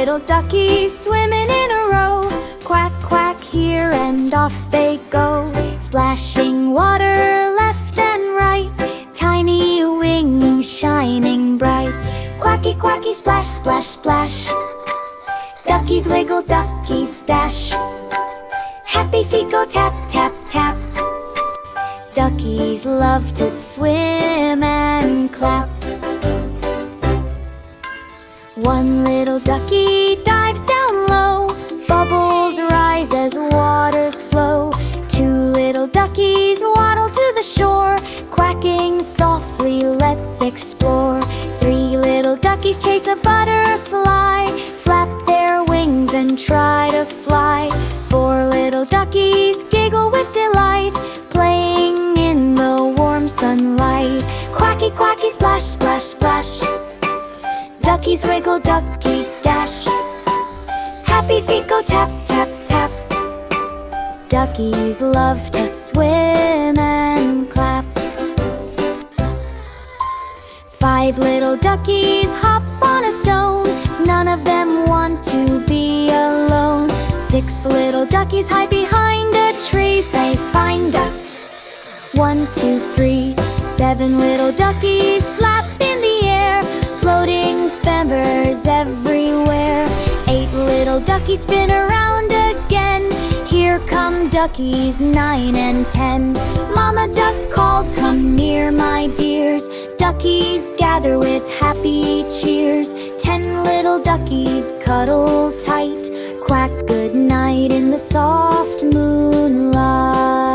little duckies swimming in a row. Quack, quack, here and off they go, splashing water left and right, tiny wings shining bright. Quacky, quacky, splash, splash, splash. Duckies wiggle, duckies dash. Happy feet go tap, tap, tap. Duckies love to swim and clap. One little ducky dives down low, bubbles rise as waters flow. Two little duckies waddle to the shore, quacking softly, let's explore. Three little duckies chase a butterfly, flap their wings and try to fly. Four little duckies giggle with delight, playing in the warm sunlight. Quacky, quacky, splash, splash, splash. Duckies wiggle, duckies dash. Happy feet go tap, tap, tap. Duckies love to swim and clap. Five little duckies hop on a stone, none of them want to be alone. Six little duckies hide behind a tree, say find us. 1, 2, 3. Seven little duckies flap in the air, floating feathers everywhere. 8 little duckies spin around again, here come duckies 9 and 10. Mama duck calls, come near my dears. Duckies gather with happy cheers. 10 little duckies cuddle tight, quack good night in the soft moonlight.